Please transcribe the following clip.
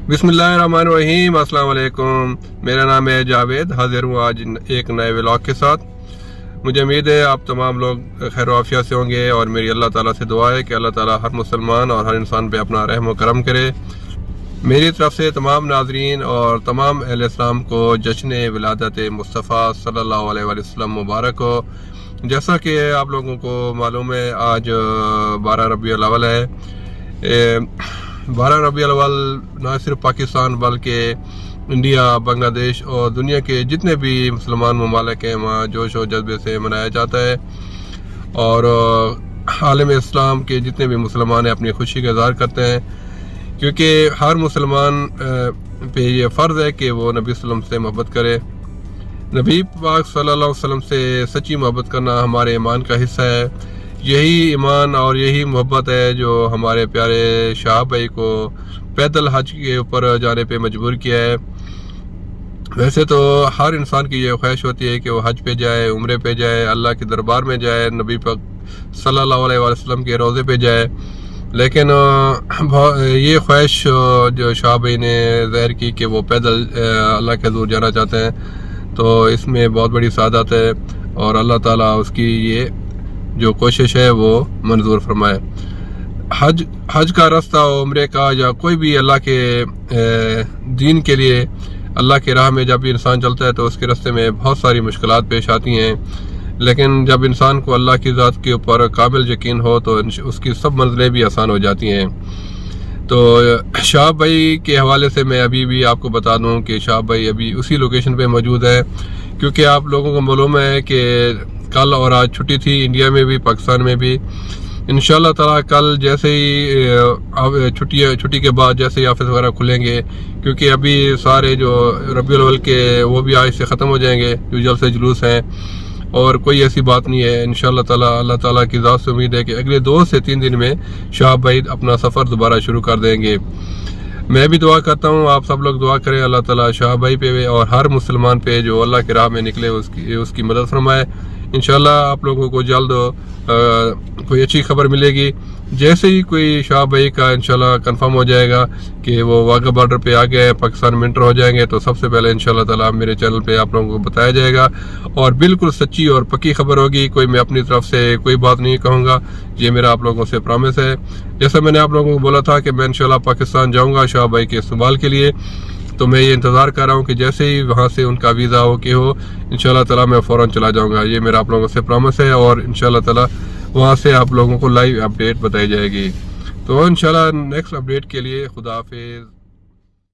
बिस्मिल्लाहिर्रहमानिर्रहीम। अस्सलाम वालेकुम। मेरा नाम है जावेद। हाजिर हूँ आज एक नए व्लॉग के साथ। मुझे उम्मीद है आप तमाम लोग खैर आफियत से होंगे और मेरी अल्लाह ताला से दुआ है कि अल्लाह ताला हर मुसलमान और हर इंसान पे अपना रहम व करम करे। मेरी तरफ से तमाम नाजरीन और तमाम अहले इस्लाम को जश्न विलादत मुस्तफ़ा सल्लल्लाहु अलैहि वसल्लम मुबारक हो। जैसा कि आप लोगों को मालूम है आज 12 रबीउल अव्वल है। 12 रबीउल अव्वल न सिर्फ पाकिस्तान बल्कि इंडिया, बांग्लादेश और दुनिया के जितने भी मुसलमान ममालिक हैं वहाँ जोश और जज्बे से मनाया जाता है और आलम इस्लाम के जितने भी मुसलमान हैं अपनी खुशी का इज़हार करते हैं, क्योंकि हर मुसलमान पे ये फ़र्ज़ है कि वो नबी सल्लल्लाहु अलैहि वसल्लम से मोहब्बत करे। नबी पाक सल्लल्लाहु अलैहि वसल्लम से सच्ची मोहब्बत करना हमारे ईमान का हिस्सा है। यही ईमान और यही मोहब्बत है जो हमारे प्यारे शाह भाई को पैदल हज के ऊपर जाने पे मजबूर किया है। वैसे तो हर इंसान की ये ख्वाहिश होती है कि वो हज पे जाए, उम्रे पे जाए, अल्लाह के दरबार में जाए, नबी पाक सल्लल्लाहु अलैहि वसल्लम के रोज़े पे जाए, लेकिन ये ख्वाहिश जो शाह भाई ने ज़ाहिर की कि वो पैदल अल्लाह के हज़ूर जाना चाहते हैं, तो इसमें बहुत बड़ी सादत है और अल्लाह ताला उसकी ये जो कोशिश है वो मंजूर फरमाए। हज का रास्ता, उम्रे का या कोई भी अल्लाह के दीन के लिए अल्लाह के राह में जब भी इंसान चलता है तो उसके रास्ते में बहुत सारी मुश्किलात पेश आती हैं, लेकिन जब इंसान को अल्लाह की ज़ात के ऊपर काबिल यकीन हो तो उसकी सब मंजिलें भी आसान हो जाती हैं। तो शाह भाई के हवाले से मैं अभी भी आपको बता दूं कि शाह भाई अभी उसी लोकेशन पे मौजूद है, क्योंकि आप लोगों को मालूम है कि कल और आज छुट्टी थी इंडिया में भी, पाकिस्तान में भी। इंशाल्लाह ताला कल जैसे ही छुट्टी के बाद जैसे ही ऑफिस वगैरह खुलेंगे, क्योंकि अभी सारे जो रबीउल अव्वल के वो भी आज से ख़त्म हो जाएंगे, जो जलसे जुलूस हैं, और कोई ऐसी बात नहीं है। इंशाल्लाह ताला अल्लाह ताला की ज़ात से उम्मीद है कि अगले 2 से 3 दिन में शाह भाई अपना सफ़र दोबारा शुरू कर देंगे। मैं भी दुआ करता हूँ, आप सब लोग दुआ करें अल्लाह ताला शाह भाई पे और हर मुसलमान पे जो अल्लाह के राह में निकले उसकी मदद फरमाए। इंशाल्लाह आप लोगों को जल्द कोई अच्छी खबर मिलेगी। जैसे ही कोई शाह भाई का इंशाल्लाह कंफर्म हो जाएगा कि वो वाघा बॉर्डर पे आ गए हैं, पाकिस्तान में इंटर हो जाएंगे, तो सबसे पहले इंशाल्लाह ताला मेरे चैनल पे आप लोगों को बताया जाएगा और बिल्कुल सच्ची और पक्की खबर होगी। कोई मैं अपनी तरफ से कोई बात नहीं कहूँगा, ये मेरा आप लोगों से प्रॉमिस है। जैसा मैंने आप लोगों को बोला था कि मैं इंशाल्लाह पाकिस्तान जाऊँगा शाह भाई के इस्तेमाल के लिए, तो मैं ये इंतज़ार कर रहा हूँ कि जैसे ही वहाँ से उनका वीज़ा हो कि हो इंशाल्लाह ताला मैं फ़ौरन चला जाऊँगा। ये मेरा आप लोगों से प्रॉमिस है और इंशाल्लाह ताला वहाँ से आप लोगों को लाइव अपडेट बताई जाएगी। तो इंशाल्लाह नेक्स्ट अपडेट के लिए खुदा हाफिज़।